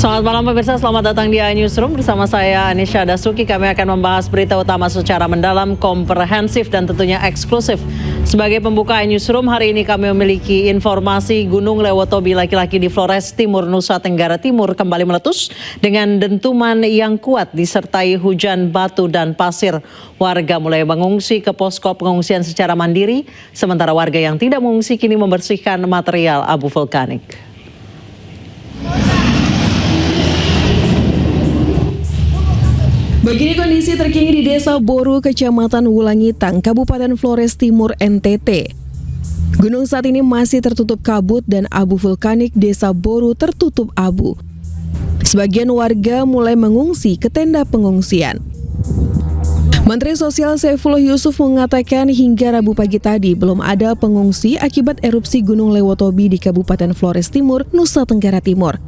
Selamat malam pemirsa, selamat datang di iNewsroom bersama saya Anisha Dasuki. Kami akan membahas berita utama secara mendalam, komprehensif dan tentunya eksklusif. Sebagai pembuka iNewsroom, hari ini kami memiliki informasi Gunung Lewotobi laki-laki di Flores Timur, Nusa Tenggara Timur kembali meletus dengan dentuman yang kuat disertai hujan batu dan pasir. Warga mulai mengungsi ke posko pengungsian secara mandiri, sementara warga yang tidak mengungsi kini membersihkan material abu vulkanik. Begini kondisi terkini di Desa Boru, Kecamatan Wulangitang, Kabupaten Flores Timur, NTT. Gunung saat ini masih tertutup kabut dan abu vulkanik Desa Boru tertutup abu. Sebagian warga mulai mengungsi ke tenda pengungsian. Menteri Sosial Saifullah Yusuf mengatakan hingga Rabu pagi tadi belum ada pengungsi akibat erupsi Gunung Lewotobi di Kabupaten Flores Timur, Nusa Tenggara Timur.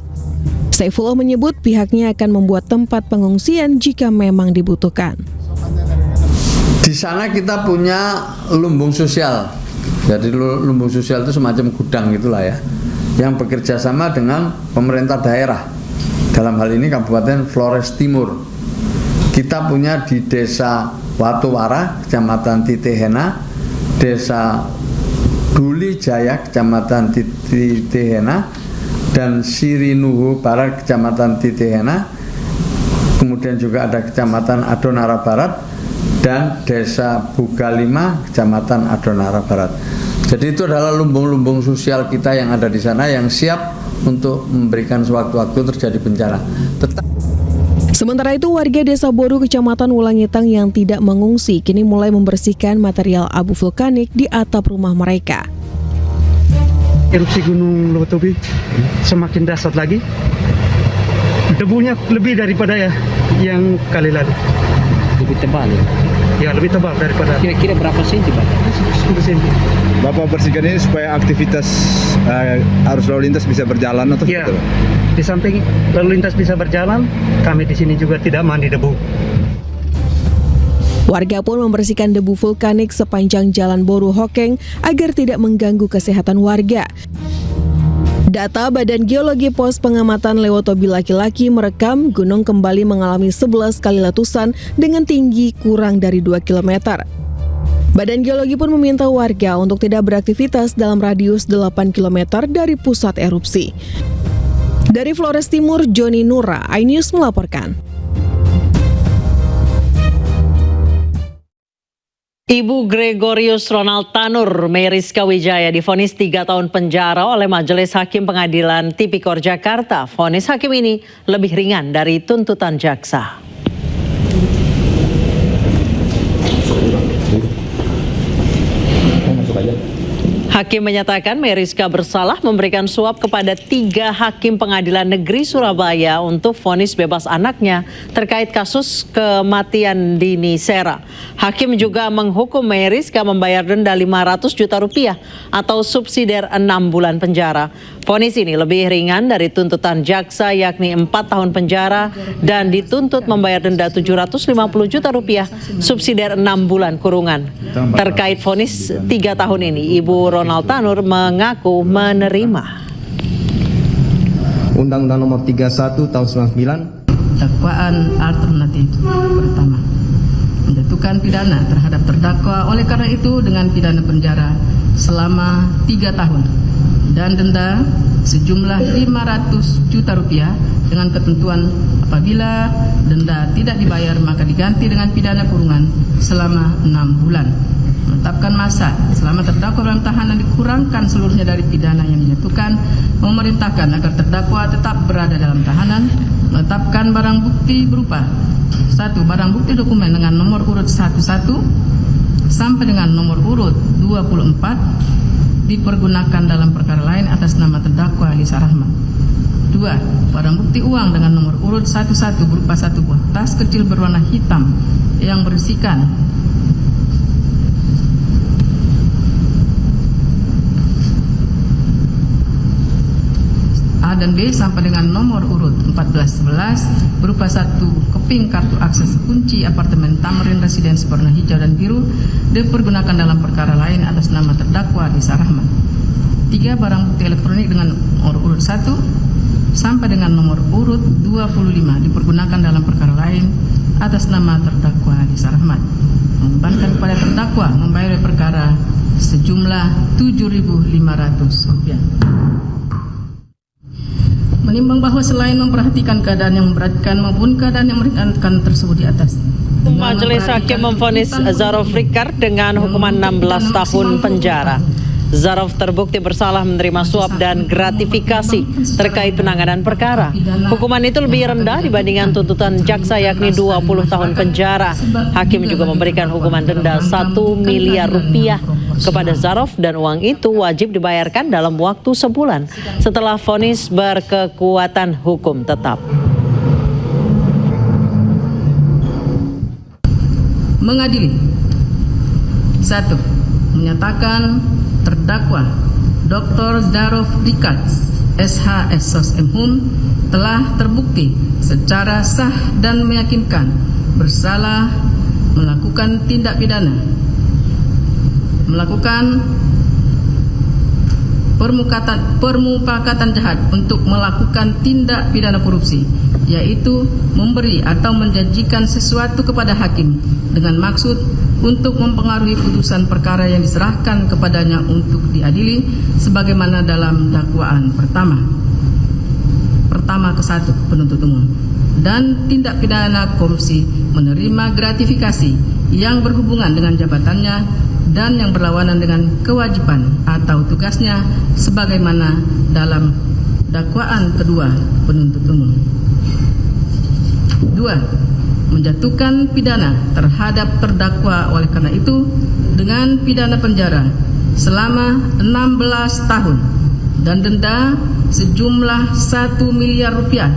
Saifullah menyebut pihaknya akan membuat tempat pengungsian jika memang dibutuhkan. Di sana kita punya lumbung sosial. Jadi lumbung sosial itu semacam gudang gitulah ya, yang bekerja sama dengan pemerintah daerah. Dalam hal ini Kabupaten Flores Timur. Kita punya di Desa Watuwara, Kecamatan Titihena, Desa Duli Jaya, Kecamatan Titihena, dan Sirinuhu Barat, Kecamatan Titihena. Kemudian juga ada Kecamatan Adonara Barat dan Desa Bugalima, Kecamatan Adonara Barat. Jadi itu adalah lumbung-lumbung sosial kita yang ada di sana yang siap untuk memberikan sewaktu-waktu terjadi bencana. Sementara itu warga Desa Boru, Kecamatan Wulangitang yang tidak mengungsi kini mulai membersihkan material abu vulkanik di atap rumah mereka. Erupsi Gunung Lewotobi semakin dahsyat lagi. Debunya lebih daripada yang kali lalu. Lebih tebal ya? Ya, lebih tebal daripada. Kira-kira berapa senti, Pak? 10 senti. Bapak bersihkan ini supaya aktivitas arus lalu lintas bisa berjalan atau ya, di samping lalu lintas bisa berjalan, kami di sini juga tidak mandi debu. Warga pun membersihkan debu vulkanik sepanjang Jalan Boru Hokeng agar tidak mengganggu kesehatan warga. Data Badan Geologi Pos Pengamatan Lewotobi laki-laki merekam gunung kembali mengalami 11 kali letusan dengan tinggi kurang dari 2 km. Badan Geologi pun meminta warga untuk tidak beraktivitas dalam radius 8 km dari pusat erupsi. Dari Flores Timur, Joni Nura, iNews melaporkan. Ibu Gregorius Ronald Tanur Meriska Wijaya divonis 3 tahun penjara oleh Majelis Hakim Pengadilan Tipikor Jakarta. Vonis hakim ini lebih ringan dari tuntutan jaksa. Hakim menyatakan Meriska bersalah memberikan suap kepada 3 hakim pengadilan negeri Surabaya untuk vonis bebas anaknya terkait kasus kematian Dini Sera. Hakim juga menghukum Meriska membayar denda 500 juta rupiah atau subsidiar 6 bulan penjara. Vonis ini lebih ringan dari tuntutan jaksa yakni 4 tahun penjara dan dituntut membayar denda 750 juta rupiah subsidiar 6 bulan kurungan. Terkait vonis 3 tahun ini, Ibu Ronald Tanur mengaku menerima. Undang-Undang Nomor 31 Tahun 99. Dakwaan alternatif pertama, menjatuhkan pidana terhadap terdakwa oleh karena itu dengan pidana penjara selama 3 tahun dan denda sejumlah 500 juta rupiah dengan ketentuan apabila denda tidak dibayar maka diganti dengan pidana kurungan selama 6 bulan. Menetapkan masa selama terdakwa dalam tahanan dikurangkan seluruhnya dari pidana yang dijatuhkan, memerintahkan agar terdakwa tetap berada dalam tahanan, menetapkan barang bukti berupa 1. Barang bukti dokumen dengan nomor urut 11 sampai dengan nomor urut 24 dipergunakan dalam perkara lain atas nama terdakwa Lisa Rahmat. 2. Barang bukti uang dengan nomor urut 11 berupa 1 buah tas kecil berwarna hitam yang berisikan A dan B sampai dengan nomor urut 1411 berupa 1 keping kartu akses kunci apartemen Tamrin Residence warna hijau dan biru dipergunakan dalam perkara lain atas nama terdakwa Lisa Rahmat. 3. Barang bukti elektronik dengan nomor urut 1 sampai dengan nomor urut 25 dipergunakan dalam perkara lain atas nama terdakwa Lisa Rahmat, membebankan kepada terdakwa membayar perkara sejumlah Rp7.500. Menimbang bahwa selain memperhatikan keadaan yang memberatkan maupun keadaan yang meringankan tersebut di atas, Majelis Hakim memvonis Zarov Rikar dengan hukuman 16 tahun penjara. Zarov terbukti bersalah menerima suap dan gratifikasi terkait penanganan perkara. Hukuman itu lebih rendah dibandingkan tuntutan jaksa yakni 20 tahun penjara. Hakim juga memberikan hukuman denda 1 miliar rupiah kepada Zarov dan uang itu wajib dibayarkan dalam waktu sebulan setelah vonis berkekuatan hukum tetap. Mengadili. 1. Menyatakan terdakwa Dr. Zarov Rikar SHS SOS MHum telah terbukti secara sah dan meyakinkan bersalah melakukan tindak pidana, melakukan permufakatan jahat untuk melakukan tindak pidana korupsi, yaitu memberi atau menjanjikan sesuatu kepada hakim dengan maksud untuk mempengaruhi putusan perkara yang diserahkan kepadanya untuk diadili sebagaimana dalam dakwaan pertama ke 1 penuntut umum, dan tindak pidana korupsi menerima gratifikasi yang berhubungan dengan jabatannya dan yang berlawanan dengan kewajiban atau tugasnya sebagaimana dalam dakwaan kedua penuntut umum. 2. Menjatuhkan pidana terhadap terdakwa oleh karena itu dengan pidana penjara selama 16 tahun dan denda sejumlah 1 miliar rupiah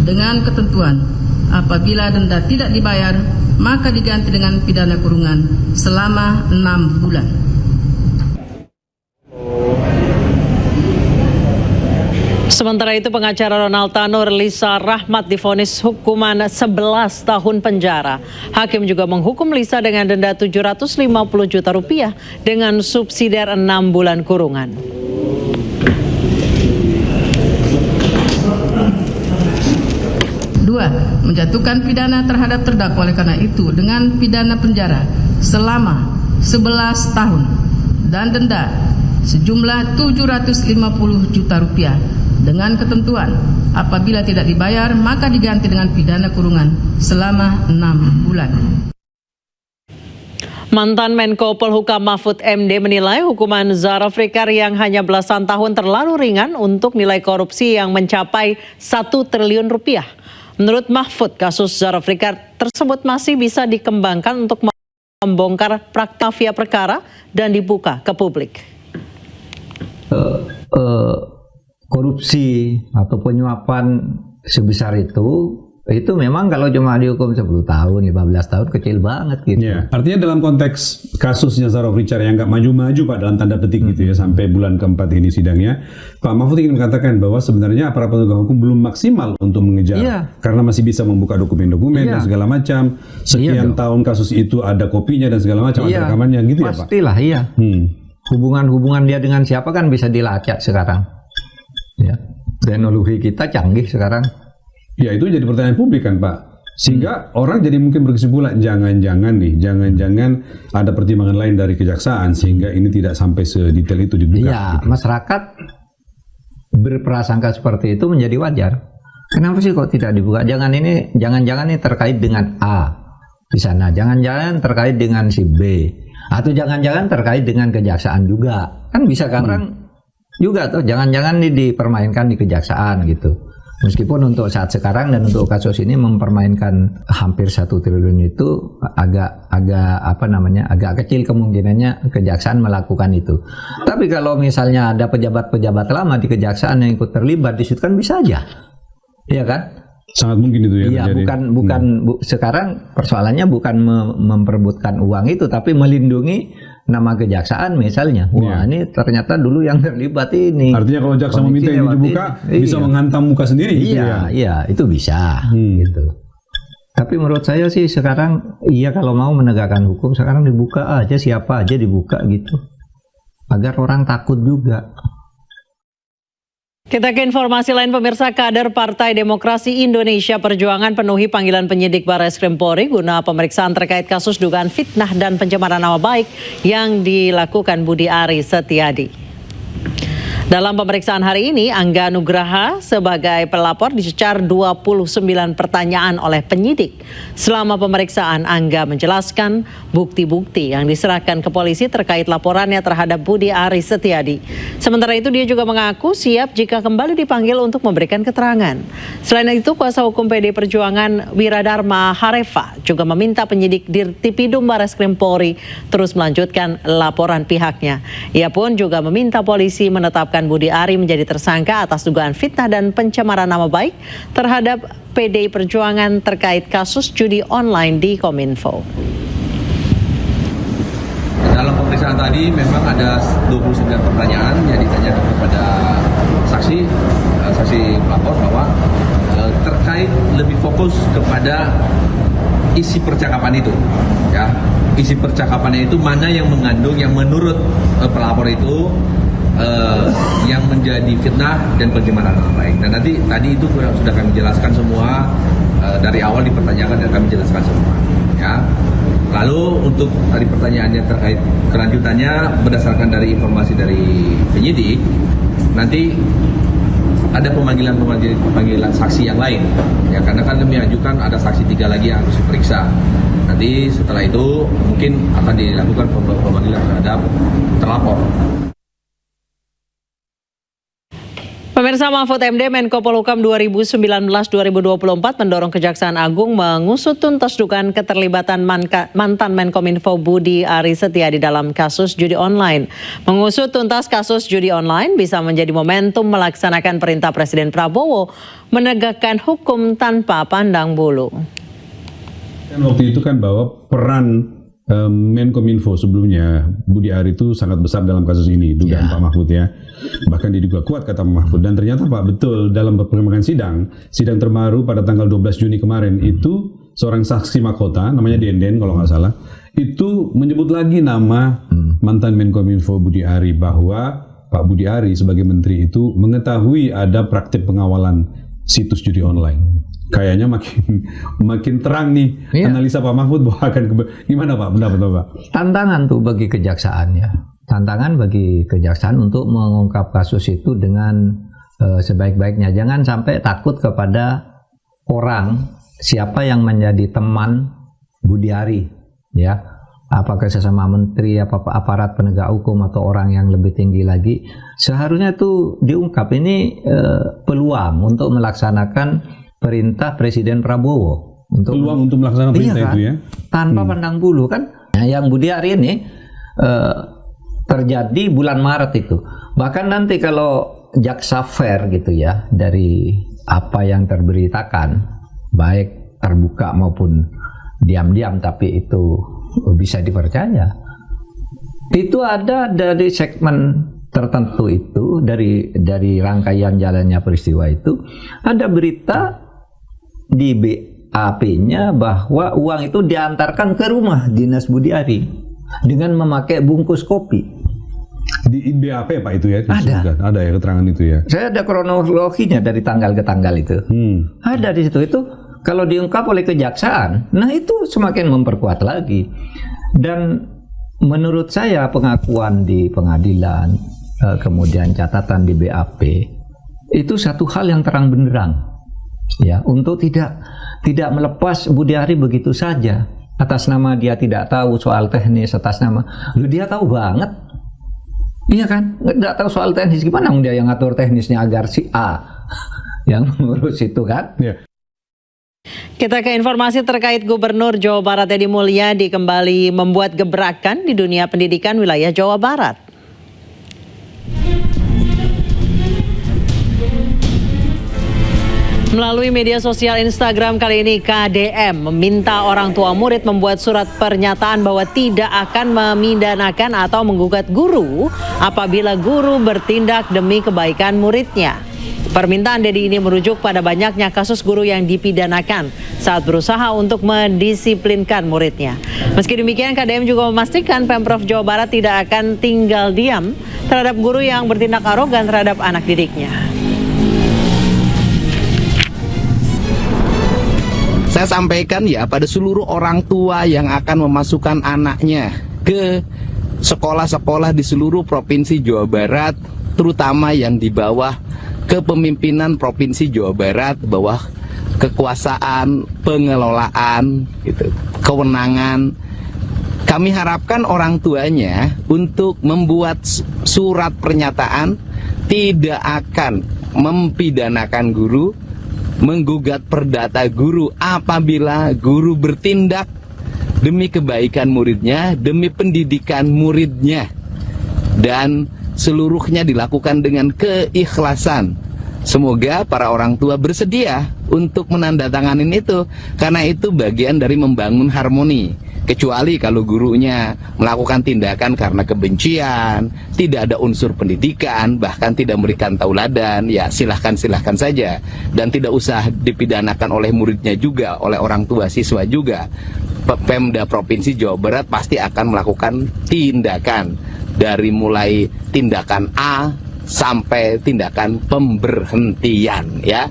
dengan ketentuan apabila denda tidak dibayar maka diganti dengan pidana kurungan selama 6 bulan. Sementara itu pengacara Ronald Tanur, Lisa Rahmat divonis hukuman 11 tahun penjara. Hakim juga menghukum Lisa dengan denda 750 juta rupiah dengan subsidiar 6 bulan kurungan. Dua, menjatuhkan pidana terhadap terdakwa oleh karena itu dengan pidana penjara selama 11 tahun dan denda sejumlah 750 juta rupiah dengan ketentuan apabila tidak dibayar maka diganti dengan pidana kurungan selama 6 bulan. Mantan Menko Polhukam Mahfud MD menilai hukuman Zarov Rikar yang hanya belasan tahun terlalu ringan untuk nilai korupsi yang mencapai 1 triliun rupiah. Menurut Mahfud, kasus Zarov Rikar tersebut masih bisa dikembangkan untuk membongkar praktik mafia perkara dan dibuka ke publik. Korupsi atau penyuapan sebesar itu memang kalau cuma dihukum 10 tahun, 15 tahun kecil banget gitu. Ya, artinya dalam konteks kasusnya Zarov Rikar yang nggak maju-maju Pak dalam tanda petik gitu ya sampai bulan keempat ini sidangnya, Pak Mahfud ingin mengatakan bahwa sebenarnya aparat penegak hukum belum maksimal untuk mengejar karena masih bisa membuka dokumen-dokumen dan segala macam. Sekian tahun kasus itu ada kopinya dan segala macam, ada rekamannya gitu ya Pak? Pastilah iya. Hubungan-hubungan dia dengan siapa kan bisa dilacak sekarang. Ya, teknologi kita canggih sekarang. Ya itu jadi pertanyaan publik kan Pak. Sehingga orang jadi mungkin berkesimpulan jangan-jangan ada pertimbangan lain dari kejaksaan sehingga ini tidak sampai sedetail itu dibuka. Iya, gitu. Masyarakat berprasangka seperti itu menjadi wajar. Kenapa sih kok tidak dibuka? Jangan-jangan ini terkait dengan A di sana, jangan-jangan terkait dengan si B, atau jangan-jangan terkait dengan kejaksaan juga. Kan bisa kan orang juga tuh jangan-jangan ini dipermainkan di kejaksaan gitu. Meskipun untuk saat sekarang dan untuk kasus ini mempermainkan hampir 1 triliun itu agak kecil kemungkinannya kejaksaan melakukan itu. Tapi kalau misalnya ada pejabat-pejabat lama di kejaksaan yang ikut terlibat di situ kan bisa aja. Iya kan? Sangat mungkin itu ya. Iya, sekarang persoalannya bukan memperebutkan uang itu tapi melindungi nama kejaksaan misalnya. Wah, ini ternyata dulu yang terlibat ini. Artinya kalau jaksa meminta ini dibuka, bisa menghantam muka sendiri gitu ya? Iya, itu bisa gitu. Tapi menurut saya sih sekarang, kalau mau menegakkan hukum, sekarang dibuka aja, siapa aja dibuka gitu. Agar orang takut juga. Kita ke informasi lain, pemirsa. Kader Partai Demokrasi Indonesia Perjuangan penuhi panggilan penyidik Barreskrim Polri guna pemeriksaan terkait kasus dugaan fitnah dan pencemaran nama baik yang dilakukan Budi Ari Setiadi. Dalam pemeriksaan hari ini, Angga Nugraha sebagai pelapor dicecar 29 pertanyaan oleh penyidik. Selama pemeriksaan, Angga menjelaskan bukti-bukti yang diserahkan ke polisi terkait laporannya terhadap Budi Ari Setiadi. Sementara itu, dia juga mengaku siap jika kembali dipanggil untuk memberikan keterangan. Selain itu, kuasa hukum PD Perjuangan Wiradharma Harefa juga meminta penyidik Dirtipidum Barreskrim Polri terus melanjutkan laporan pihaknya. Ia pun juga meminta polisi menetapkan Budi Ari menjadi tersangka atas dugaan fitnah dan pencemaran nama baik terhadap PDI Perjuangan terkait kasus judi online di Kominfo. Dalam pemeriksaan tadi memang ada 29 pertanyaan yang ditanyakan kepada saksi pelapor bahwa terkait lebih fokus kepada isi percakapan itu, ya. Isi percakapannya itu mana yang mengandung yang menurut pelapor itu yang menjadi fitnah dan pencemaran nama baik. Dan nanti tadi itu sudah kami jelaskan semua, dari awal dipertanyakan dan kami jelaskan semua, ya. Lalu untuk tadi pertanyaannya terkait kelanjutannya berdasarkan dari informasi dari penyidik, nanti ada pemanggilan saksi yang lain, ya, karena kan kami ajukan ada saksi 3 lagi yang harus diperiksa. Nanti setelah itu mungkin akan dilakukan pemanggilan terhadap terlapor. Pemirsa, Mahfud MD Menko Polhukam 2019-2024 mendorong Kejaksaan Agung mengusut tuntas dugaan keterlibatan mantan Menkominfo Budi Ari Setiadi dalam kasus judi online. Mengusut tuntas kasus judi online bisa menjadi momentum melaksanakan perintah Presiden Prabowo menegakkan hukum tanpa pandang bulu. Dan waktu itu kan bahwa peran Menkominfo sebelumnya Budi Ari itu sangat besar dalam kasus ini, dugaan Pak Mahfud, ya. Bahkan dia juga kuat kata Pak Mahfud, dan ternyata Pak betul dalam perkembangan sidang terbaru pada tanggal 12 Juni kemarin itu seorang saksi mahkota namanya Denden kalau nggak salah itu menyebut lagi nama mantan Menkominfo Budi Ari, bahwa Pak Budi Ari sebagai menteri itu mengetahui ada praktik pengawalan situs judi online. Kayaknya makin terang nih analisa Pak Mahfud bahwa akan gimana Pak pendapat Bapak? Tantangan tuh bagi kejaksaan, ya. Tantangan bagi kejaksaan untuk mengungkap kasus itu dengan sebaik-baiknya. Jangan sampai takut kepada orang siapa yang menjadi teman Budi Ari, ya. Apakah sesama menteri, apa aparat penegak hukum atau orang yang lebih tinggi lagi, seharusnya itu diungkap. Ini peluang untuk melaksanakan perintah Presiden Prabowo untuk melaksanakan perintah itu, ya, tanpa pandang bulu kan. Nah, yang Budi Ari ini terjadi bulan Maret itu. Bahkan nanti kalau jaksa fair gitu, ya, dari apa yang terberitakan, baik terbuka maupun diam-diam tapi itu bisa dipercaya. Itu ada dari segmen tertentu itu, dari rangkaian jalannya peristiwa itu ada berita di BAP-nya bahwa uang itu diantarkan ke rumah dinas Budi Ari dengan memakai bungkus kopi. Di BAP Pak itu, ya? Ada ya keterangan itu, ya? Saya ada kronologinya dari tanggal ke tanggal itu. Ada di situ. Itu kalau diungkap oleh kejaksaan, nah itu semakin memperkuat lagi. Dan menurut saya pengakuan di pengadilan, kemudian catatan di BAP, itu satu hal yang terang benderang. Ya, untuk tidak melepas Budi Ari begitu saja atas nama dia tidak tahu soal teknis, atas nama dia tahu banget, iya kan, nggak tahu soal teknis, gimana dia yang ngatur teknisnya agar si A yang mengurus itu kan? Yeah. Kita ke informasi terkait Gubernur Jawa Barat Edi Mulyadi kembali membuat gebrakan di dunia pendidikan wilayah Jawa Barat. Melalui media sosial Instagram kali ini, KDM meminta orang tua murid membuat surat pernyataan bahwa tidak akan memidanakan atau menggugat guru apabila guru bertindak demi kebaikan muridnya. Permintaan Dedi ini merujuk pada banyaknya kasus guru yang dipidanakan saat berusaha untuk mendisiplinkan muridnya. Meski demikian, KDM juga memastikan Pemprov Jawa Barat tidak akan tinggal diam terhadap guru yang bertindak arogan terhadap anak didiknya. Saya sampaikan ya pada seluruh orang tua yang akan memasukkan anaknya ke sekolah-sekolah di seluruh provinsi Jawa Barat, terutama yang di bawah kepemimpinan Provinsi Jawa Barat, bawah kekuasaan, pengelolaan, gitu, kewenangan. Kami harapkan orang tuanya untuk membuat surat pernyataan tidak akan mempidanakan guru, menggugat perdata guru apabila guru bertindak demi kebaikan muridnya, demi pendidikan muridnya, dan seluruhnya dilakukan dengan keikhlasan. Semoga para orang tua bersedia untuk menandatangani itu, karena itu bagian dari membangun harmoni. Kecuali kalau gurunya melakukan tindakan karena kebencian, tidak ada unsur pendidikan, bahkan tidak memberikan tauladan, ya silahkan saja. Dan tidak usah dipidanakan oleh muridnya juga, oleh orang tua siswa juga. Pemda Provinsi Jawa Barat pasti akan melakukan tindakan, dari mulai tindakan A sampai tindakan pemberhentian, ya.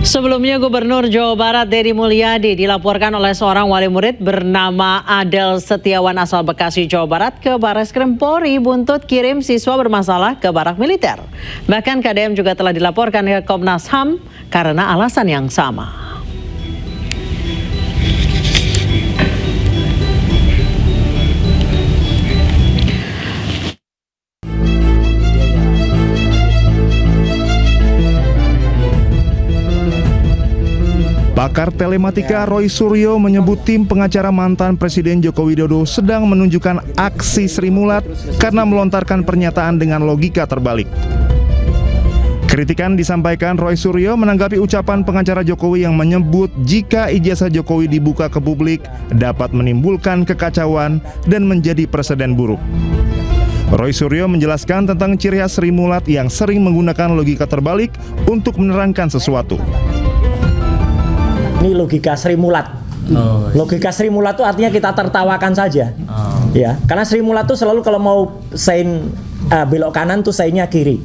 Sebelumnya Gubernur Jawa Barat Deddy Mulyadi dilaporkan oleh seorang wali murid bernama Adel Setiawan asal Bekasi, Jawa Barat ke Barreskrim Polri buntut kirim siswa bermasalah ke barak militer. Bahkan KDM juga telah dilaporkan ke Komnas HAM karena alasan yang sama. Pakar telematika Roy Suryo menyebut tim pengacara mantan Presiden Joko Widodo sedang menunjukkan aksi Sri Mulat karena melontarkan pernyataan dengan logika terbalik. Kritikan disampaikan Roy Suryo menanggapi ucapan pengacara Jokowi yang menyebut jika ijazah Jokowi dibuka ke publik dapat menimbulkan kekacauan dan menjadi preseden buruk. Roy Suryo menjelaskan tentang ciri khas Sri Mulat yang sering menggunakan logika terbalik untuk menerangkan sesuatu. Ini logika Sri Mulat. Logika Sri Mulat itu artinya kita tertawakan saja. Ya, karena Sri Mulat itu selalu kalau mau sein belok kanan tuh seinnya kiri.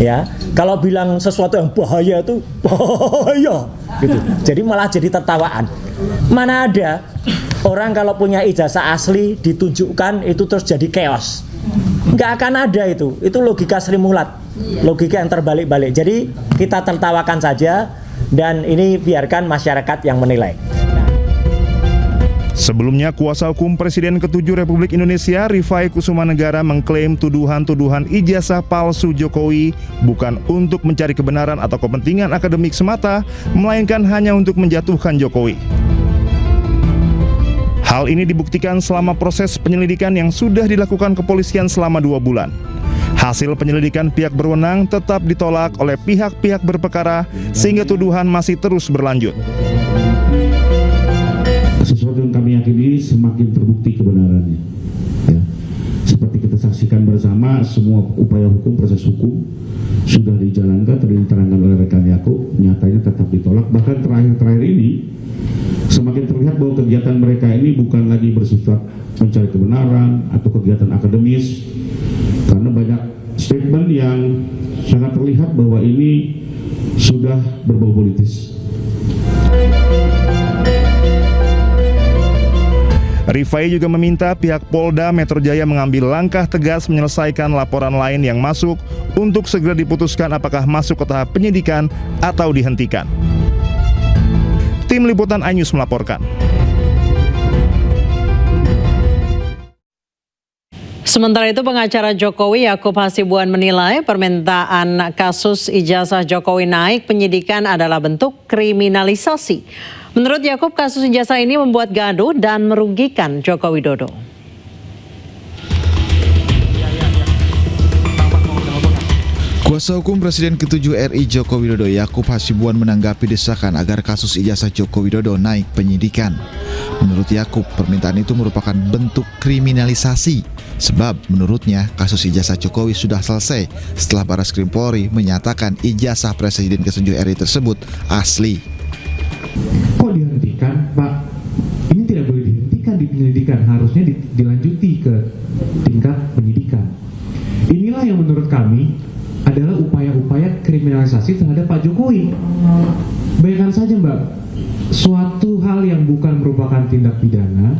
Ya, kalau bilang sesuatu yang bahaya itu bahaya gitu. Jadi malah jadi tertawaan. Mana ada orang kalau punya ijazah asli ditunjukkan itu terus jadi chaos. Nggak akan ada itu. Itu logika Sri Mulat. Logika yang terbalik-balik. Jadi kita tertawakan saja. Dan ini biarkan masyarakat yang menilai. Sebelumnya, kuasa hukum Presiden ke-7 Republik Indonesia, Rifai Kusumanegara, mengklaim tuduhan-tuduhan ijazah palsu Jokowi bukan untuk mencari kebenaran atau kepentingan akademik semata, melainkan hanya untuk menjatuhkan Jokowi. Hal ini dibuktikan selama proses penyelidikan yang sudah dilakukan kepolisian selama 2 bulan. Hasil penyelidikan pihak berwenang tetap ditolak oleh pihak-pihak berperkara sehingga tuduhan masih terus berlanjut. Sesuatu yang kami yakini semakin terbukti kebenarannya. Ya. Seperti kita saksikan bersama, semua upaya hukum, proses hukum sudah dijalankan, diterangkan oleh rekan Yakub, nyatanya tetap ditolak. Bahkan terakhir-terakhir ini semakin terlihat bahwa kegiatan mereka ini bukan lagi bersifat mencari kebenaran atau kegiatan akademis, karena banyak statement yang sangat terlihat bahwa ini sudah berbau politis. Rifai juga meminta pihak Polda Metro Jaya mengambil langkah tegas menyelesaikan laporan lain yang masuk untuk segera diputuskan apakah masuk ke tahap penyidikan atau dihentikan. Tim Liputan iNews melaporkan. Sementara itu pengacara Jokowi Yakub Hasibuan menilai permintaan kasus ijazah Jokowi naik penyidikan adalah bentuk kriminalisasi. Menurut Yakub, kasus ijazah ini membuat gaduh dan merugikan Joko Widodo. Kuasa hukum Presiden ke-7 RI Joko Widodo Yakub Hasibuan menanggapi desakan agar kasus ijazah Joko Widodo naik penyidikan. Menurut Yakub, permintaan itu merupakan bentuk kriminalisasi. Sebab menurutnya kasus ijazah Jokowi sudah selesai setelah Barreskrim Polri menyatakan ijazah Presiden ke-7 RI tersebut asli. Kok dihentikan, Pak? Ini tidak boleh dihentikan di penyelidikan, harusnya dilanjuti ke tingkat penyidikan. Inilah yang menurut kami adalah upaya-upaya kriminalisasi mengkriminalisasi terhadap Pak Jokowi. Bayangkan saja Mbak, suatu hal yang bukan merupakan tindak pidana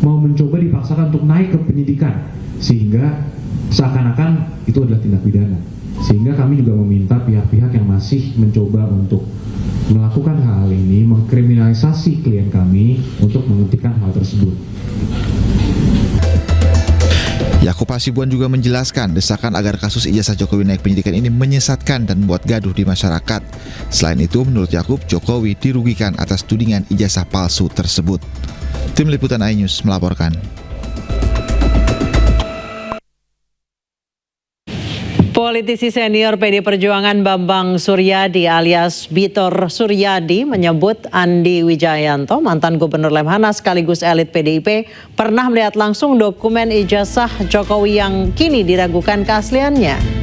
mau mencoba dipaksakan untuk naik ke penyidikan, sehingga seakan-akan itu adalah tindak pidana. Sehingga kami juga meminta pihak-pihak yang masih mencoba untuk melakukan hal ini, mengkriminalisasi klien kami untuk menghentikan hal tersebut. Yakub Hasibuan juga menjelaskan desakan agar kasus ijazah Jokowi naik penyidikan ini menyesatkan dan membuat gaduh di masyarakat. Selain itu, menurut Yakub, Jokowi dirugikan atas tudingan ijazah palsu tersebut. Tim Liputan iNews melaporkan. Politisi senior PD Perjuangan Bambang Suryadi alias Bitor Suryadi menyebut Andi Wijayanto, mantan Gubernur Lemhanas sekaligus elit PDIP, pernah melihat langsung dokumen ijazah Jokowi yang kini diragukan keasliannya.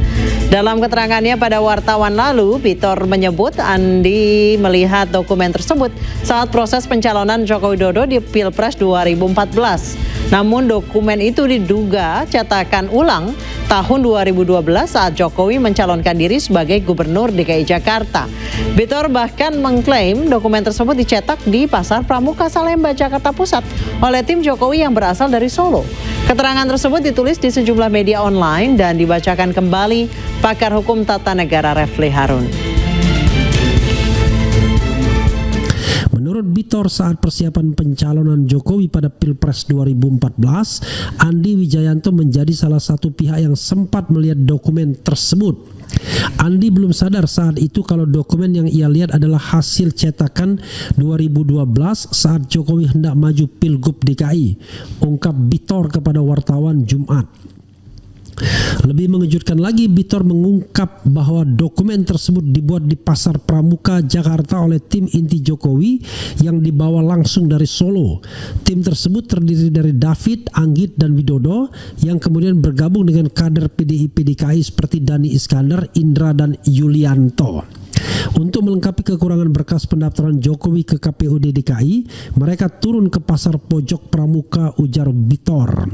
Dalam keterangannya pada wartawan lalu, Bitor menyebut Andi melihat dokumen tersebut saat proses pencalonan Joko Widodo di Pilpres 2014. Namun dokumen itu diduga cetakan ulang tahun 2012 saat Jokowi mencalonkan diri sebagai Gubernur DKI Jakarta. Bitor bahkan mengklaim dokumen tersebut dicetak di Pasar Pramuka Salemba, Jakarta Pusat oleh tim Jokowi yang berasal dari Solo. Keterangan tersebut ditulis di sejumlah media online dan dibacakan kembali pakar hukum tata negara Refli Harun. Menurut Bitor, saat persiapan pencalonan Jokowi pada Pilpres 2014, Andi Wijayanto menjadi salah satu pihak yang sempat melihat dokumen tersebut. Andi belum sadar saat itu kalau dokumen yang ia lihat adalah hasil cetakan 2012 saat Jokowi hendak maju Pilgub DKI, ungkap Bitor kepada wartawan Jumat. Lebih mengejutkan lagi, Bitor mengungkap bahwa dokumen tersebut dibuat di Pasar Pramuka, Jakarta oleh tim inti Jokowi yang dibawa langsung dari Solo. Tim tersebut terdiri dari David, Anggit, dan Widodo yang kemudian bergabung dengan kader PDIP DKI seperti Dani Iskandar, Indra, dan Yulianto. Untuk melengkapi kekurangan berkas pendaftaran Jokowi ke KPUD DKI, mereka turun ke Pasar Pojok Pramuka, ujar Bitor.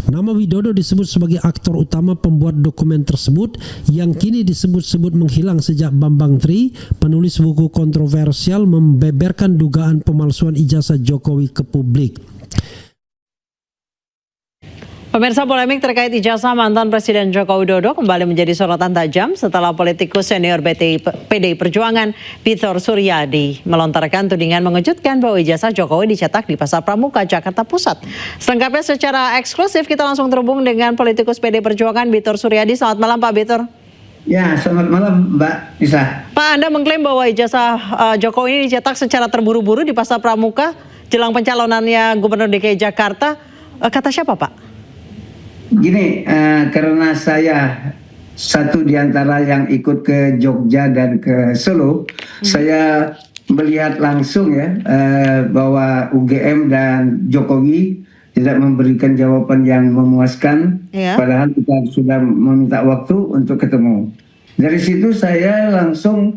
Nama Widodo disebut sebagai aktor utama pembuat dokumen tersebut yang kini disebut-sebut menghilang sejak Bambang Tri, penulis buku kontroversial, membeberkan dugaan pemalsuan ijazah Jokowi ke publik. Pemirsa, polemik terkait ijazah mantan Presiden Joko Widodo kembali menjadi sorotan tajam setelah politikus senior PDI Perjuangan Bitor Suryadi melontarkan tudingan mengejutkan bahwa ijazah Jokowi dicetak di Pasar Pramuka, Jakarta Pusat. Selengkapnya secara eksklusif kita langsung terhubung dengan politikus PDI Perjuangan Bitor Suryadi. Selamat malam Pak Bitor. Ya, selamat malam Mbak Isa. Pak, Anda mengklaim bahwa ijazah Jokowi ini dicetak secara terburu-buru di Pasar Pramuka jelang pencalonannya Gubernur DKI Jakarta. Kata siapa Pak? Gini, karena saya satu di antara yang ikut ke Jogja dan ke Solo, saya melihat langsung ya bahwa UGM dan Jokowi tidak memberikan jawaban yang memuaskan, padahal kita sudah meminta waktu untuk ketemu. Dari situ saya langsung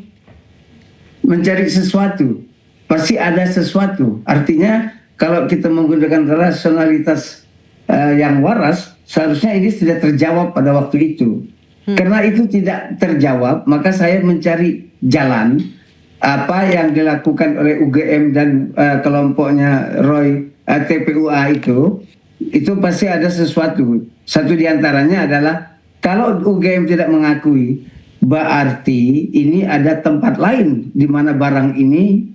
mencari sesuatu, pasti ada sesuatu. Artinya kalau kita menggunakan rasionalitas yang waras, seharusnya ini sudah terjawab pada waktu itu. Karena itu tidak terjawab, maka saya mencari jalan apa yang dilakukan oleh UGM dan kelompoknya Roy TPUA itu pasti ada sesuatu. Satu diantaranya adalah kalau UGM tidak mengakui, berarti ini ada tempat lain di mana barang ini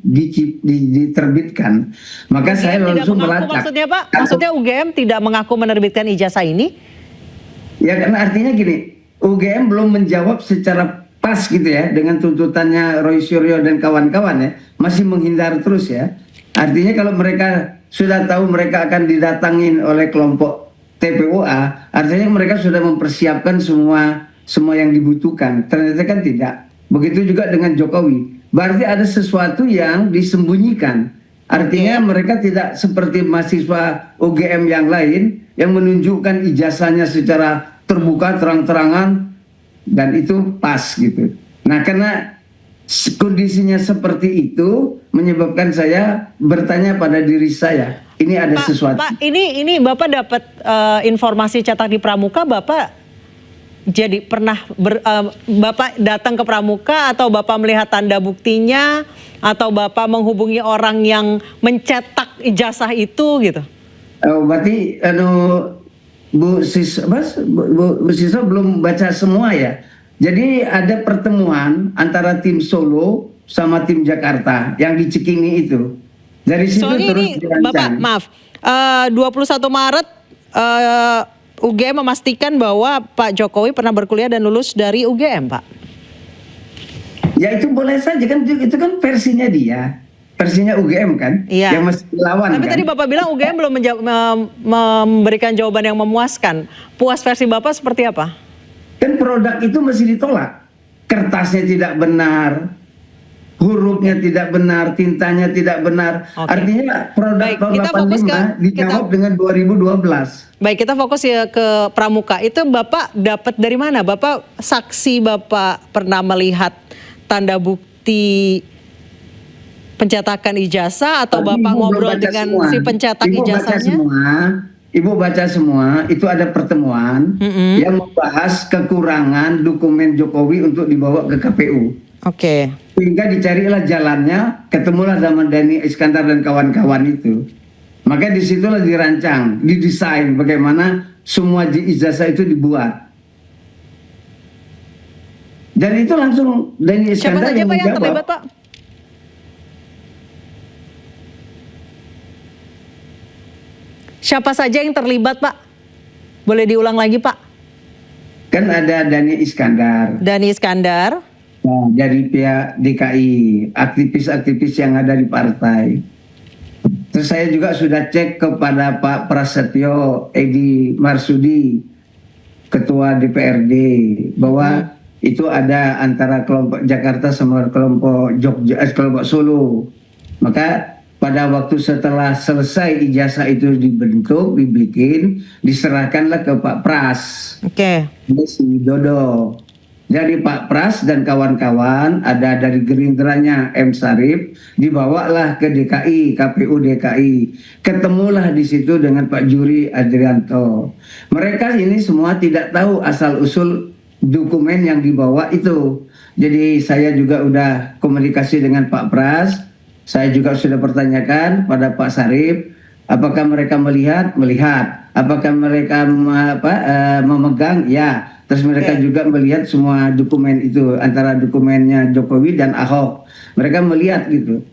diterbitkan. Maka saya langsung melacak. Maksudnya Pak, maksudnya UGM tidak mengaku menerbitkan ijazah ini? Ya, karena artinya gini, UGM belum menjawab secara pas gitu ya dengan tuntutannya Roy Suryo dan kawan-kawan ya, masih menghindar terus ya. Artinya kalau mereka sudah tahu mereka akan didatangin oleh kelompok TPUA, artinya mereka sudah mempersiapkan semua yang dibutuhkan. Ternyata kan tidak. Begitu juga dengan Jokowi. Berarti ada sesuatu yang disembunyikan. Artinya mereka tidak seperti mahasiswa UGM yang lain yang menunjukkan ijazahnya secara terbuka, terang-terangan, dan itu pas gitu. Nah, karena kondisinya seperti itu menyebabkan saya bertanya pada diri saya, ini ada sesuatu. Pak, ini Bapak dapat informasi cetak di Pramuka, Bapak Jadi pernah Bapak datang ke Pramuka atau Bapak melihat tanda buktinya atau Bapak menghubungi orang yang mencetak ijazah itu gitu? Berarti Bu Siswa belum baca semua ya. Jadi ada pertemuan antara tim Solo sama tim Jakarta yang di Cikini itu. Dari situ soalnya terus ini dirancang. Bapak maaf, 21 Maret UGM memastikan bahwa Pak Jokowi pernah berkuliah dan lulus dari UGM, Pak. Ya itu boleh saja kan, itu kan versinya dia, versinya UGM kan, Iya. yang masih lawan. Tapi kan? tadi Bapak bilang UGM belum memberikan jawaban yang memuaskan. Puas versi Bapak seperti apa? Kan produk itu masih ditolak, kertasnya tidak benar, hurufnya tidak benar, tintanya tidak benar. Artinya produk Baik, tahun kita fokus 85 dijawab dengan 2012. Baik, kita fokus ya ke Pramuka. Itu Bapak dapat dari mana? Bapak saksi, Bapak pernah melihat tanda bukti pencetakan ijazah atau Bapak ngobrol dengan si pencetak ijazahnya? Ibu baca semua, itu ada pertemuan yang membahas kekurangan dokumen Jokowi untuk dibawa ke KPU. Oke. Sehingga dicarilah jalannya, ketemulah sama Dhani Iskandar dan kawan-kawan itu. Maka disitulah dirancang, didesain bagaimana semua ijazah itu dibuat. Dan itu langsung Dhani Iskandar yang menjawab. Siapa saja Pak yang terlibat, Pak? Siapa saja yang terlibat, Pak? Boleh diulang lagi, Pak? Kan ada Dhani Iskandar. Dhani Iskandar. Nah, dari pihak DKI, aktivis-aktivis yang ada di partai. Terus saya juga sudah cek kepada Pak Prasetyo Edi Marsudi, Ketua DPRD, bahwa itu ada antara kelompok Jakarta sama kelompok kelompok Solo. Maka pada waktu setelah selesai ijazah itu dibentuk, dibikin, diserahkanlah ke Pak Pras. Oke. Si Widodo. Dari Pak Pras dan kawan-kawan, ada dari Gerindranya M. Sarif, dibawalah ke DKI, KPU DKI. Ketemulah di situ dengan Pak Juri Adrianto. Mereka ini semua tidak tahu asal-usul dokumen yang dibawa itu. Jadi saya juga udah komunikasi dengan Pak Pras. Saya juga sudah pertanyakan pada Pak Sarif, apakah mereka melihat? Melihat. Apakah mereka memegang? Ya. Terus mereka juga melihat semua dokumen itu, antara dokumennya Jokowi dan Ahok. Mereka melihat gitu.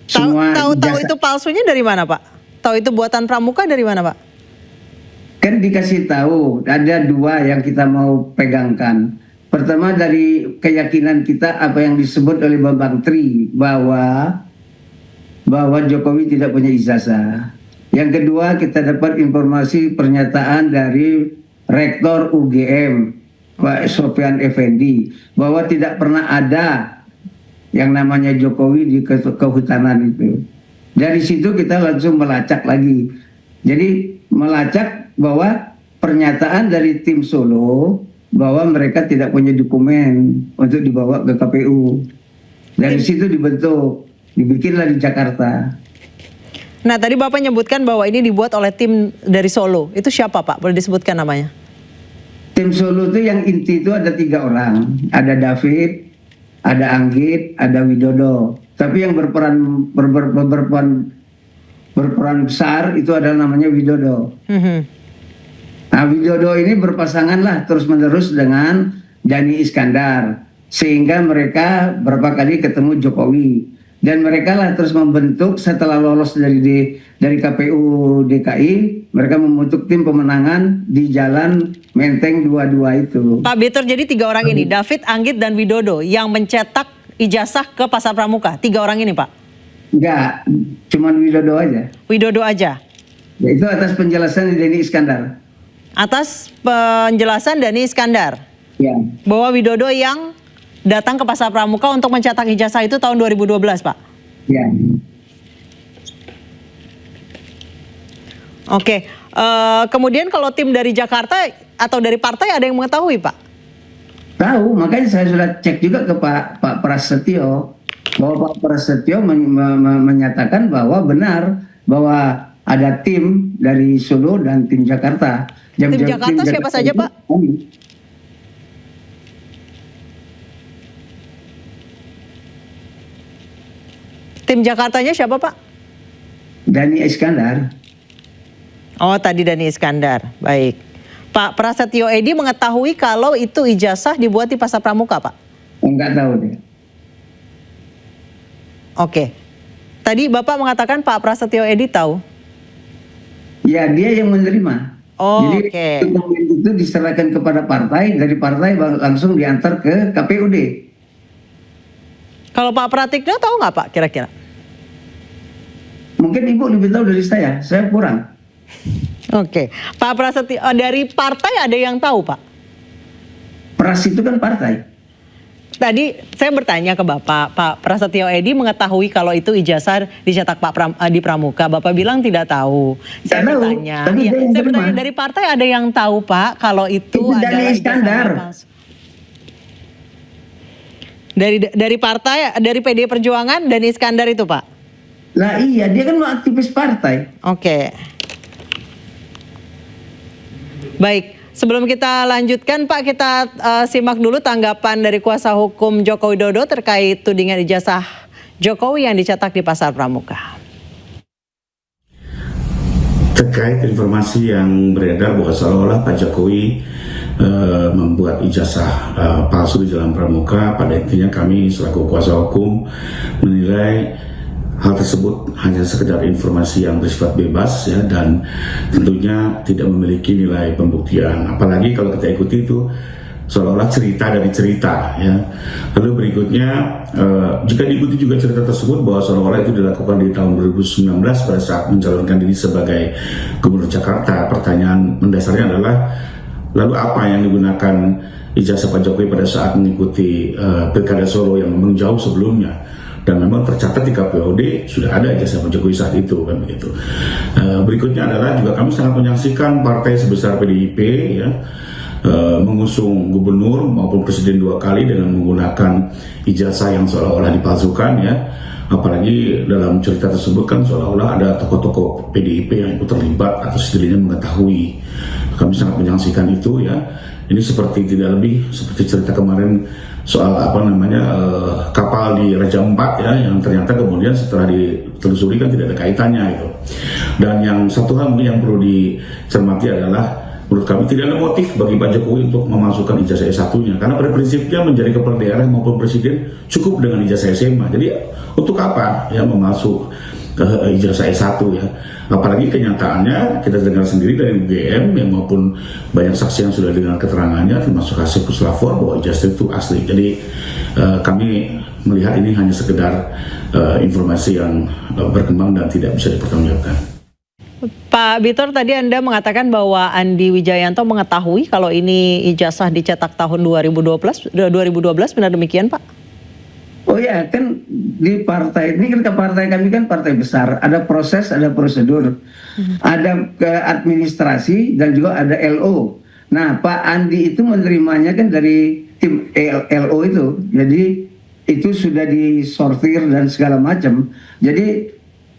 Tahu itu palsunya dari mana, Pak? Tahu itu buatan Pramuka dari mana, Pak? Kan dikasih tahu, ada dua yang kita mau pegangkan. Pertama dari keyakinan kita apa yang disebut oleh Bambang Tri bahwa Jokowi tidak punya ijazah. Yang kedua kita dapat informasi pernyataan dari Rektor UGM Pak Sofyan Effendi bahwa tidak pernah ada yang namanya Jokowi di kehutanan itu. Dari situ kita langsung melacak lagi. Jadi melacak bahwa pernyataan dari tim Solo bahwa mereka tidak punya dokumen untuk dibawa ke KPU. Dari situ dibikinlah di Jakarta. Nah, tadi Bapak nyebutkan bahwa ini dibuat oleh tim dari Solo. Itu siapa, Pak? Boleh disebutkan namanya? Tim Solo itu yang inti itu ada 3 orang. Ada David, ada Anggit, ada Widodo. Tapi yang berperan besar itu adalah namanya Widodo. Nah, Widodo ini berpasangan lah terus-menerus dengan Dhani Iskandar. Sehingga mereka berapa kali ketemu Jokowi. Dan mereka lah terus membentuk setelah lolos dari KPU DKI, mereka membentuk tim pemenangan di Jalan Menteng 22 itu. Pak Bitur, jadi 3 orang ini, David, Anggit, dan Widodo yang mencetak ijazah ke Pasar Pramuka. 3 orang ini, Pak? Enggak, cuman Widodo aja. Widodo aja? Ya, itu atas penjelasan Dhani Iskandar. Atas penjelasan Dhani Iskandar? Ya. Bahwa Widodo yang datang ke Pasar Pramuka untuk mencetak ijazah itu tahun 2012, Pak? Ya. Oke, kemudian kalau tim dari Jakarta atau dari partai ada yang mengetahui, Pak? Tahu, makanya saya sudah cek juga ke Pak Prasetyo, bahwa Pak Prasetyo menyatakan bahwa benar bahwa ada tim dari Solo dan tim Jakarta. Tim Jakarta siapa saja, Pak? Tim Jakartanya siapa, Pak? Dani Iskandar. Oh, tadi Dani Iskandar. Baik. Pak Prasetyo Edy mengetahui kalau itu ijazah dibuat di Pasar Pramuka, Pak? Enggak tahu dia. Oke. Tadi Bapak mengatakan Pak Prasetyo Edy tahu? Ya, dia yang menerima. Oh, jadi dokumen itu diserahkan kepada partai, dari partai langsung diantar ke KPUD. Kalau Pak Pratikno tahu nggak, Pak, kira-kira? Mungkin Ibu lebih tahu dari saya kurang. Oke. Pak Prasetyo, dari partai ada yang tahu, Pak? Pras itu kan partai. Tadi saya bertanya ke Bapak, Pak Prasetyo Edy mengetahui kalau itu ijazah dicetak di Pramuka. Bapak bilang tidak tahu. Saya bertanya, saya bertanya dari partai ada yang tahu, Pak, kalau itu adalah Iskandar. Dari partai, dari PD Perjuangan dan Iskandar itu, Pak? Lah iya, dia kan aktivis partai. Oke. Baik, sebelum kita lanjutkan, Pak, kita simak dulu tanggapan dari kuasa hukum Joko Widodo terkait tudingan ijazah Jokowi yang dicetak di Pasar Pramuka. Terkait informasi yang beredar bahwa seolah-olah Pak Jokowi membuat ijazah palsu di Jalan Pramuka, pada intinya kami selaku kuasa hukum menilai hal tersebut hanya sekedar informasi yang bersifat bebas ya, dan tentunya tidak memiliki nilai pembuktian. Apalagi kalau kita ikuti itu seolah-olah cerita dari cerita ya. Lalu berikutnya jika diikuti juga cerita tersebut bahwa seolah-olah itu dilakukan di tahun 2019 pada saat mencalonkan diri sebagai Gubernur Jakarta, pertanyaan mendasarnya adalah lalu apa yang digunakan ijazah Pak Jokowi pada saat mengikuti Pilkada Solo yang memang jauh sebelumnya, dan memang tercatat di KPUD sudah ada ijazah Pak Jokowi saat itu kan begitu. Berikutnya adalah juga kami sangat menyaksikan partai sebesar PDIP ya mengusung gubernur maupun presiden 2 kali dengan menggunakan ijazah yang seolah-olah dipalsukan ya. Apalagi dalam cerita tersebut kan seolah-olah ada tokoh-tokoh PDIP yang ikut terlibat atau setidaknya mengetahui. Kami sangat menyaksikan itu ya. Ini seperti tidak lebih seperti cerita kemarin soal kapal di Raja Ampat ya, yang ternyata kemudian setelah ditelusuri kan tidak ada kaitannya itu. Dan yang satu hal yang perlu dicermati adalah menurut kami tidak ada motif bagi Pak Jokowi untuk memasukkan ijazah S1-nya, karena pada prinsipnya menjadi kepala daerah maupun presiden cukup dengan ijazah SMA. Jadi untuk apa ya memasuk ke ijazah S1 ya? Apalagi kenyataannya kita dengar sendiri dari UGM yang maupun banyak saksi yang sudah dengar keterangannya termasuk hasil puslapor bahwa ijazah itu asli. Jadi kami melihat ini hanya sekedar informasi yang berkembang dan tidak bisa dipertanggungjawabkan. Pak Bitor, tadi Anda mengatakan bahwa Andi Wijayanto mengetahui kalau ini ijazah dicetak tahun 2012, benar demikian, Pak? Oh ya, kan di partai ini kan partai kami kan partai besar, ada proses, ada prosedur, ada ke administrasi dan juga ada LO. Nah, Pak Andi itu menerimanya kan dari tim LO itu, jadi itu sudah disortir dan segala macam. Jadi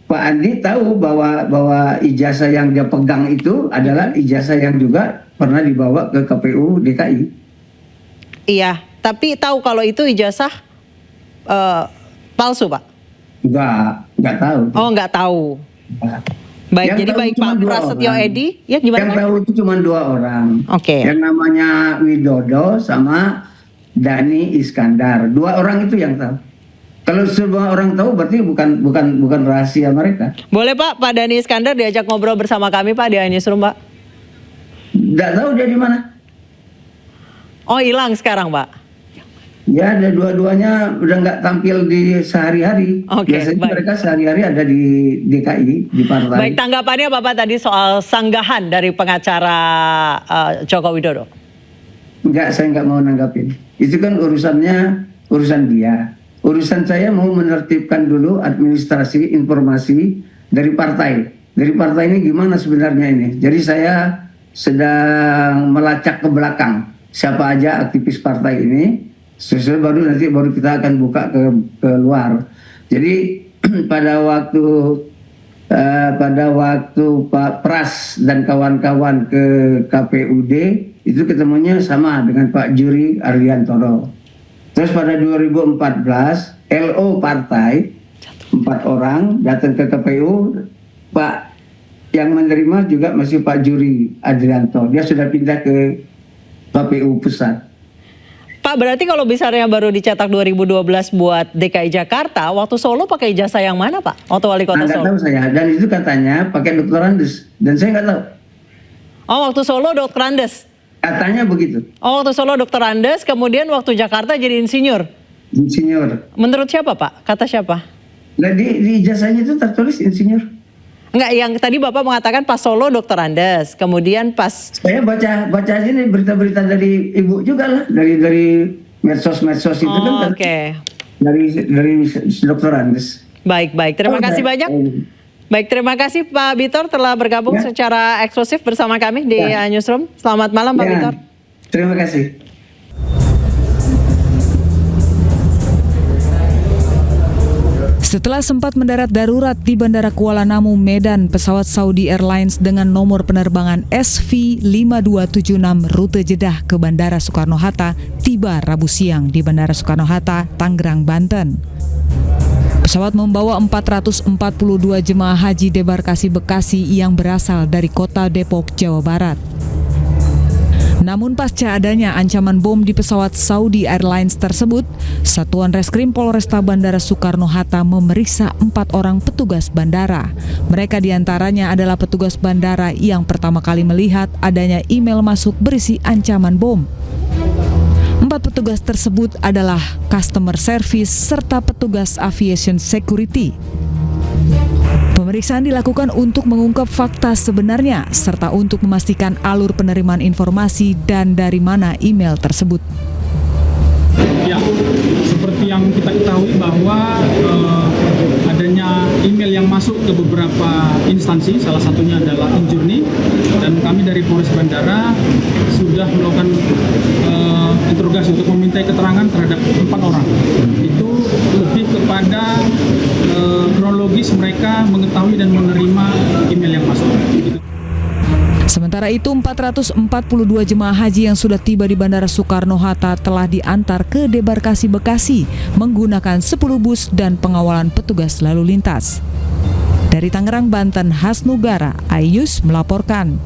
Pak Andi tahu bahwa ijazah yang dia pegang itu adalah ijazah yang juga pernah dibawa ke KPU DKI. Iya, tapi tahu kalau itu ijazah palsu, Pak? Enggak tahu. Oh, enggak tahu. Baik, yang jadi baik Pak Prasetyo Edy, ya gimana? Yang tahu itu cuma 2 orang. Oke. Yang namanya Widodo sama Dani Iskandar. 2 orang itu yang tahu. Kalau semua orang tahu berarti bukan rahasia mereka. Boleh Pak Dani Iskandar diajak ngobrol bersama kami Pak di Newsroom, Pak? Nggak tahu dia di mana. Oh, hilang sekarang, Pak? Ya, ada dua-duanya udah nggak tampil di sehari-hari. Biasanya mereka sehari-hari ada di DKI, di partai. Baik, tanggapannya Bapak tadi soal sanggahan dari pengacara Joko Widodo? Enggak, saya nggak mau nanggapin. Itu kan urusan dia. Urusan saya mau menertibkan dulu administrasi informasi dari partai. Dari partai ini gimana sebenarnya ini. Jadi saya sedang melacak ke belakang siapa aja aktivis partai ini. Sesuai baru kita akan buka ke luar. Jadi pada waktu Pak Pras dan kawan-kawan ke KPUD itu ketemunya sama dengan Pak Juri Ariantoro. Terus pada 2014 LO partai 4 orang datang ke KPU. Pak yang menerima juga masih Pak Juri Adrianto. Dia sudah pindah ke KPU Pusat. Pak, berarti kalau misalnya baru dicetak 2012 buat DKI Jakarta, waktu Solo pakai ijazah yang mana, Pak? Waktu wali kota Solo? Nggak tahu saya. Dan itu katanya pakai Dr. Andes. Dan saya nggak tahu. Oh, waktu Solo Dr. Andes? Katanya begitu. Oh, waktu Solo Dr. Andes, kemudian waktu Jakarta jadi insinyur? Insinyur. Menurut siapa, Pak? Kata siapa? Nah, di ijazahnya itu tertulis insinyur. Enggak, yang tadi Bapak mengatakan pas Solo Dr. Andes, kemudian pas... Saya baca ini berita-berita dari Ibu juga lah, dari medsos-medsos itu kan. Oke. Dari Dr. Andes. Baik. Terima kasih banyak. Baik, terima kasih Pak Bitor telah bergabung secara eksklusif bersama kami di Newsroom. Selamat malam Pak Bitor. Terima kasih. Setelah sempat mendarat darurat di Bandara Kuala Namu, Medan, pesawat Saudi Airlines dengan nomor penerbangan SV5276 rute Jeddah ke Bandara Soekarno-Hatta tiba Rabu siang di Bandara Soekarno-Hatta, Tangerang, Banten. Pesawat membawa 442 jemaah haji debarkasi Bekasi yang berasal dari kota Depok, Jawa Barat. Namun pasca adanya ancaman bom di pesawat Saudi Airlines tersebut, Satuan Reskrim Polresta Bandara Soekarno-Hatta memeriksa 4 orang petugas bandara. Mereka diantaranya adalah petugas bandara yang pertama kali melihat adanya email masuk berisi ancaman bom. 4 petugas tersebut adalah customer service serta petugas aviation security. Pemeriksaan dilakukan untuk mengungkap fakta sebenarnya serta untuk memastikan alur penerimaan informasi dan dari mana email tersebut. Ya, seperti yang kita ketahui bahwa adanya email yang masuk ke beberapa instansi, salah satunya adalah Injourney, dan kami dari Polres Bandara sudah melakukan interogasi untuk memintai keterangan terhadap 4 orang. Itu lebih kepada kronologis mereka mengetahui dan menerima email yang masuk. Sementara itu, 442 jemaah haji yang sudah tiba di Bandara Soekarno-Hatta telah diantar ke debarkasi Bekasi menggunakan 10 bus dan pengawalan petugas lalu lintas. Dari Tangerang, Banten, Hasnugara, Ayus melaporkan.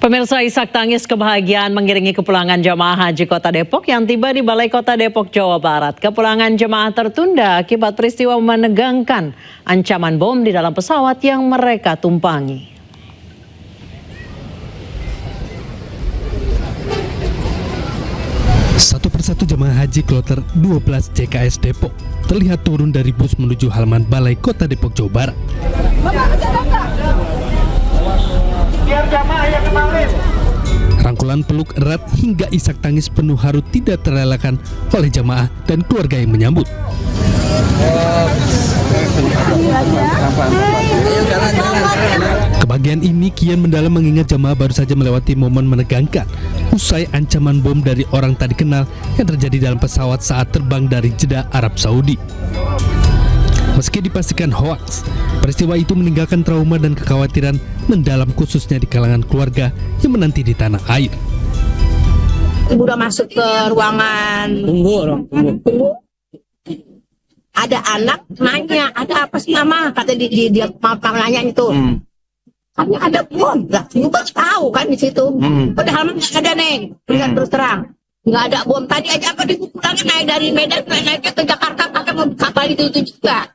Pemirsa, isak tangis kebahagiaan mengiringi kepulangan jemaah haji Kota Depok yang tiba di Balai Kota Depok, Jawa Barat. Kepulangan jemaah tertunda akibat peristiwa menegangkan ancaman bom di dalam pesawat yang mereka tumpangi. Satu persatu jemaah haji kloter 12 JKS Depok terlihat turun dari bus menuju halaman Balai Kota Depok, Jawa Barat. Rangkulan peluk erat hingga isak tangis penuh haru tidak terelakkan oleh jamaah dan keluarga yang menyambut. Kebahagiaan ini kian mendalam mengingat jamaah baru saja melewati momen menegangkan usai ancaman bom dari orang tak dikenal yang terjadi dalam pesawat saat terbang dari Jeddah, Arab Saudi. Meski dipastikan hoaks, peristiwa itu meninggalkan trauma dan kekhawatiran mendalam khususnya di kalangan keluarga yang menanti di tanah air. Ibu udah masuk ke ruangan tunggu. Ada anak nanya, ada apa sih Mama? Kata dia nanya itu. Katanya ada bom. Lah, ibu baru tahu kan di situ. Padahal nggak ada, Neng. Terus terang. Nggak ada bom. Tadi aja apa dipulangin naik dari Medan naiknya ke Jakarta pakai kapal itu juga.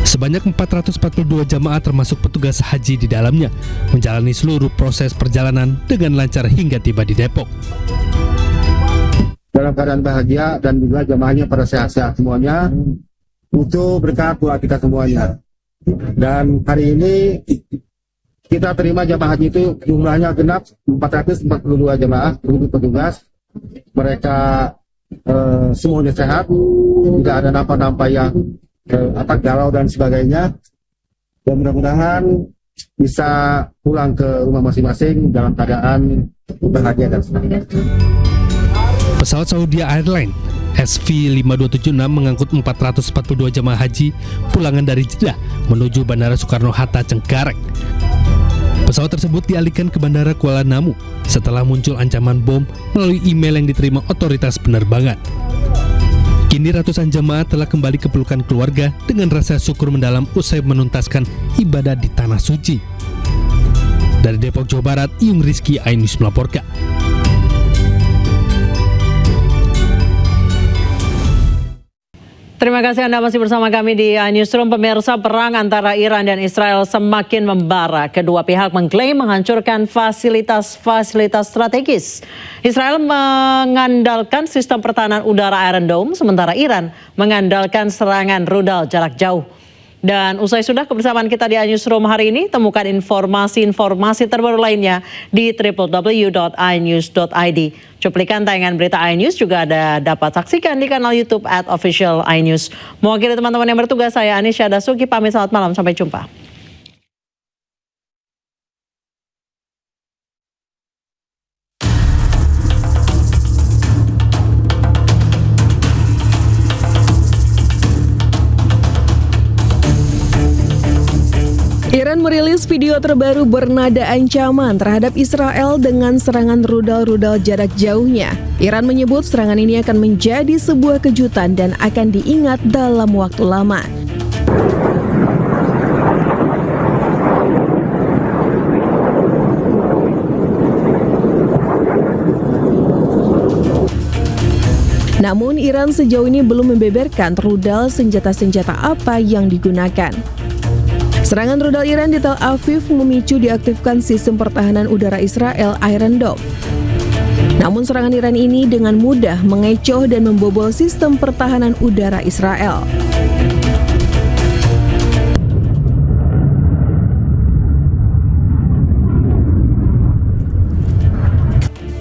Sebanyak 442 jamaah termasuk petugas haji di dalamnya menjalani seluruh proses perjalanan dengan lancar hingga tiba di Depok. Dalam keadaan bahagia dan juga jamaahnya pada sehat-sehat semuanya, itu berkah buat kita semuanya. Dan hari ini kita terima jamaah haji itu jumlahnya genap 442 jamaah petugas. Mereka semuanya sehat, tidak ada nampak-nampak yang galau dan sebagainya, dan mudah-mudahan bisa pulang ke rumah masing-masing dalam keadaan bahagia dan senang. Pesawat Saudi Airlines SV5276 mengangkut 442 jemaah haji pulangan dari Jeddah menuju Bandara Soekarno-Hatta, Cengkareng. Pesawat tersebut dialihkan ke Bandara Kuala Namu setelah muncul ancaman bom melalui email yang diterima otoritas penerbangan. Kini ratusan jemaah telah kembali ke pelukan keluarga dengan rasa syukur mendalam usai menuntaskan ibadah di Tanah Suci. Dari Depok, Jawa Barat, Iyung Rizky, iNews melaporkan. Terima kasih Anda masih bersama kami di iNewsroom. Pemirsa, perang antara Iran dan Israel semakin membara. Kedua pihak mengklaim menghancurkan fasilitas-fasilitas strategis. Israel mengandalkan sistem pertahanan udara Iron Dome, sementara Iran mengandalkan serangan rudal jarak jauh. Dan usai sudah kebersamaan kita di iNewsroom hari ini, temukan informasi-informasi terbaru lainnya di www.inews.id. Cuplikan tayangan berita iNews juga dapat saksikan di kanal YouTube @official iNews. Mewakili teman-teman yang bertugas, saya Anisya Dasuki pamit, selamat malam, sampai jumpa. Iran merilis video terbaru bernada ancaman terhadap Israel dengan serangan rudal-rudal jarak jauhnya. Iran menyebut serangan ini akan menjadi sebuah kejutan dan akan diingat dalam waktu lama. Namun Iran sejauh ini belum membeberkan rudal senjata-senjata apa yang digunakan. Serangan rudal Iran di Tel Aviv memicu diaktifkan sistem pertahanan udara Israel Iron Dome. Namun serangan Iran ini dengan mudah mengecoh dan membobol sistem pertahanan udara Israel.